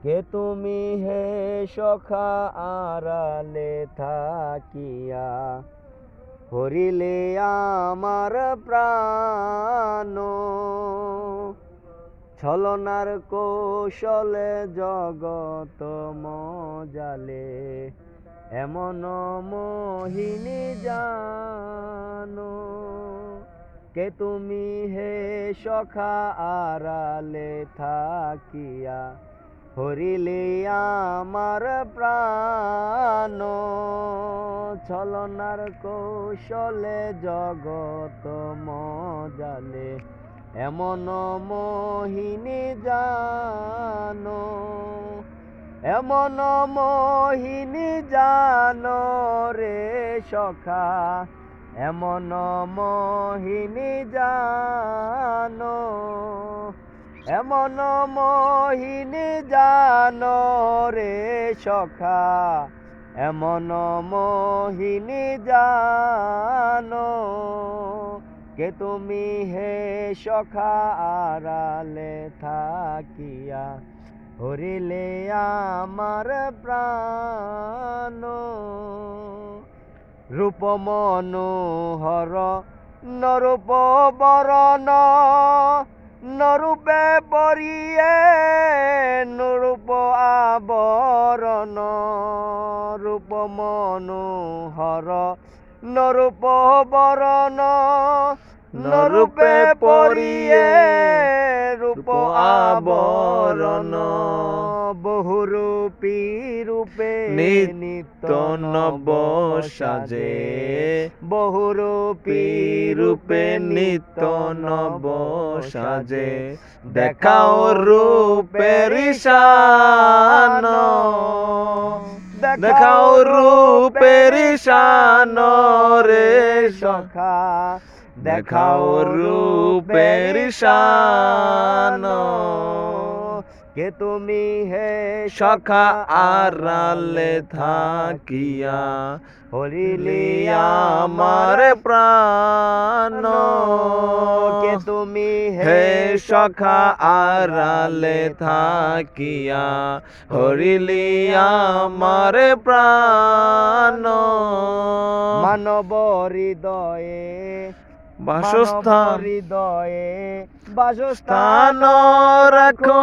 কে তুমি হে সখা আড়ালে থাকিয়া, হরিলে আমার প্রাণ। ছলনার কৌশলে জগত মজালে, এমন মোহিনী জানো। কে তুমি হে সখা আড়ালে থাকিয়া, হরিলে আমার প্রাণ। ছলনার কৌশলে জগত মজালে, এমন মোহিনী জানো। এমন মোহিনী জানো রে সখা, এমন মোহিনী জানো। এমন মোহিনী জানো রে সখা, এমন মোহিনী জানো। কে তুমি হে সখা আড়ালে থাকিয়া, হরিলে আমার প্রাণ। রূপ মনোহর নরূপ বরণ, নরূপে পরিয়ে নরূপ আবরণ। রূপ মনোহর নরূপ বরণ, নরূপে পরিয়ে রূপ আবরণ। বহুরূপী রূপে নিত্য নব সাজে, বহুরূপী রূপে নিত্য নব সাজে। দেখাও রূপের ঈশান, দেখাও রূপের ঈশান রে সখা, দেখাও রূপের ঈশান। কে তুমি হে সখা আড়ালে থাকিয়া, হরিলে আমার প্রাণ। কে তুমি হে সখা আড়ালে থাকিয়া, হরিলে আমার প্রাণ। মানব হৃদয়ে বাসস্থান, হৃদয়ে বাসস্থান রাখো।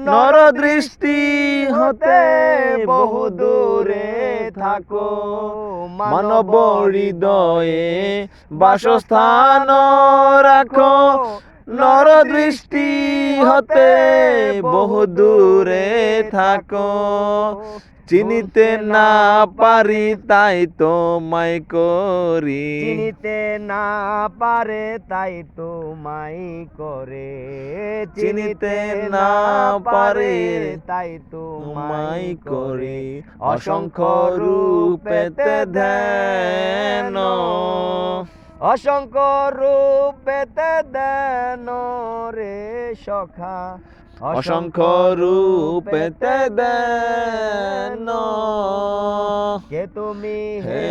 নর দৃষ্টি হতে বহু দূরে থাকো। মানব হৃদয়ে বাসস্থান রাখো। নর দৃষ্টি হতে বহু দূরে থাকো। চিনিতে না পারি তাই তোমায় করি, চিনিতে না পারে তাই তোমায় করে। চিনিতে না পারে তাই তোমায় করি। অসংখ্য রূপেতে ধ্যান, অসংখ্য রূপেতে ধ্যান রে সখা, অসংখ্য রূপেতে ধ্যান। কে তুমি হে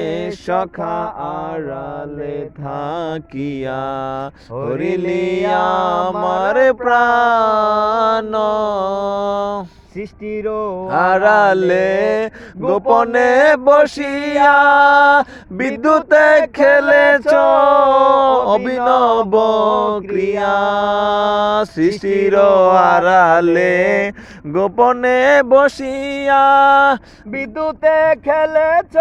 সখা আড়ালে থাকিয়া, হরিলে আমার প্রাণ। সৃষ্টির আড়ালে গোপনে বসিয়া, বিদ্যুতে খেলেছ অভিনব ক্রিয়া। সৃষ্টির আড়ালে গোপনে বসিয়া, বিদ্যুতে খেলেছ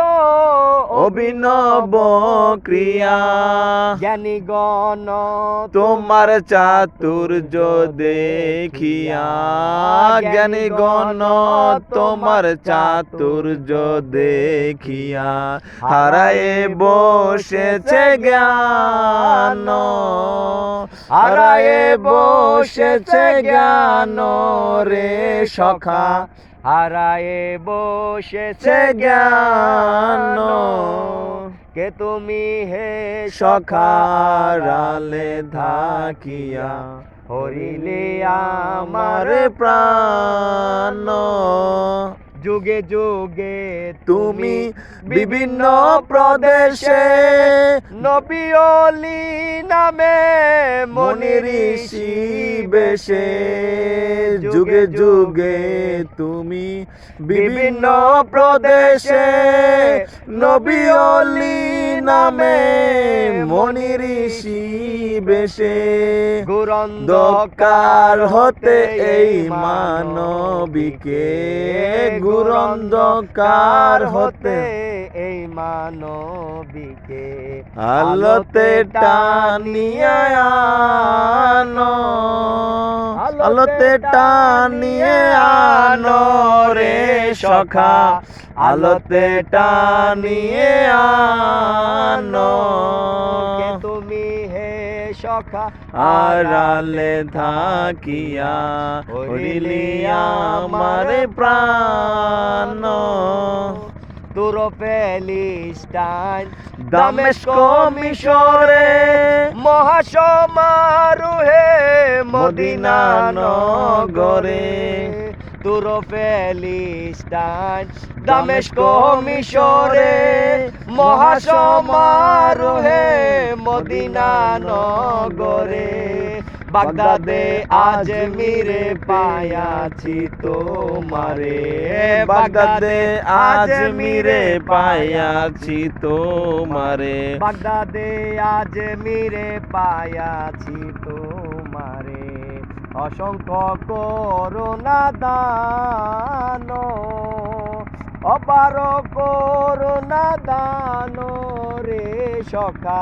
অভিনব ক্রিয়া। জ্ঞানীগণ তোমার চাতুর্য দেখিয়া, জ্ঞানীগণ তোমার চাতুর্য দেখিয়া, হারায়ে বসেছে জ্ঞান, হারায়ে বসেছে জ্ঞান রে সখা, হারায়ে বসেছে জ্ঞান। কে তুমি হে সখা আড়ালে থাকিয়া, হরিলে আমার প্রাণ। যুগে যুগে তুমি বিভিন্ন প্রদেশে নবী ওলি নামে মুনি ঋষি বেশে যুগে যুগে তুমি বিভিন্ন প্রদেশে নবী ওলি নামে মুনি ঋষি বেশে গুরন্ধকার হতে এই মানবীকে গুরন্ধকার হতে এই মানবীকে আলোতে টানিয়ে আনো আলোতে টানিয়ে আনো রে সখা আলোতে টানিয়ে আনো কে তুমি হে সখা আড়ালে থাকিয়া হরিলি আমার প্রাণ তুর প্যালেস্টাইন দামেস্ক মিশরে মহাসমারোহে মদিনা নগরে তুর প্যালেস্টাইন দামেস্ক মিশরে মহাসমারোহে মদিনা নগরে বাগদাদে আজমিরে পায়াছি তোমারে বাগদাদে আজমিরে পায়াছি তোমারে বাগদাদে আজমিরে পায়াছি তোমারে অসংখ্য করুণা দান অপার করুণা দান রে সখা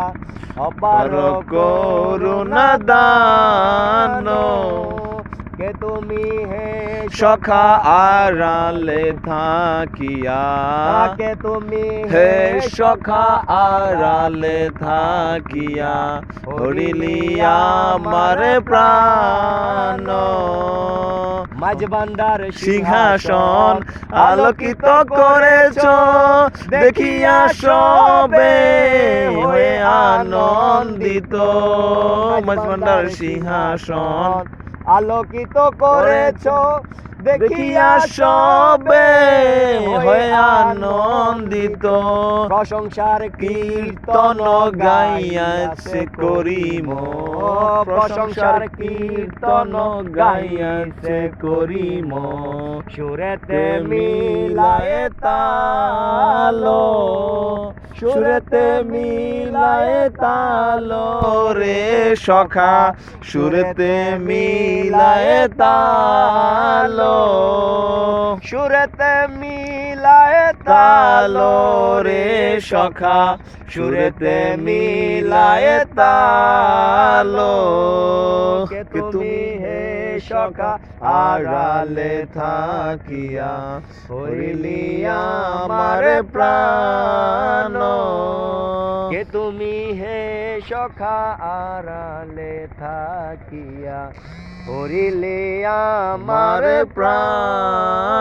অপার করুণা দান কে তুমি হে সখা আড়ালে থাকিয়া কে তুমি হে সখা আড়ালে থাকিয়া হরিলি আমার প্রাণ মাঝ ভান্ডার সিংহাসন আলোকিত করেছ দেখিয়া সবে হয়ে আনন্দিত মাঝ ভান্ডার সিংহাসন আলোকিত করেছ দেখিয়া সবে হয়ে আনন্দিত প্রশংসার কীর্তন গাইয়াছে করিম প্রশংসার কীর্তন গাইয়াছে করিম সুরেতে মিলায়ে তালো সুরেতে মিলায়ে তালো রে সখা সুরেতে মিলায়ে তালো সুরেতে মিলায়ে তালো রে সখা সুরেতে মিলায়ে তালো কে তুমি হে সখা আড়ালে থাকিয়া হরিলি আমার প্রাণ কে তুমি হে সখা আড়ালে থাকিয়া হরিলি আমার প্রাণ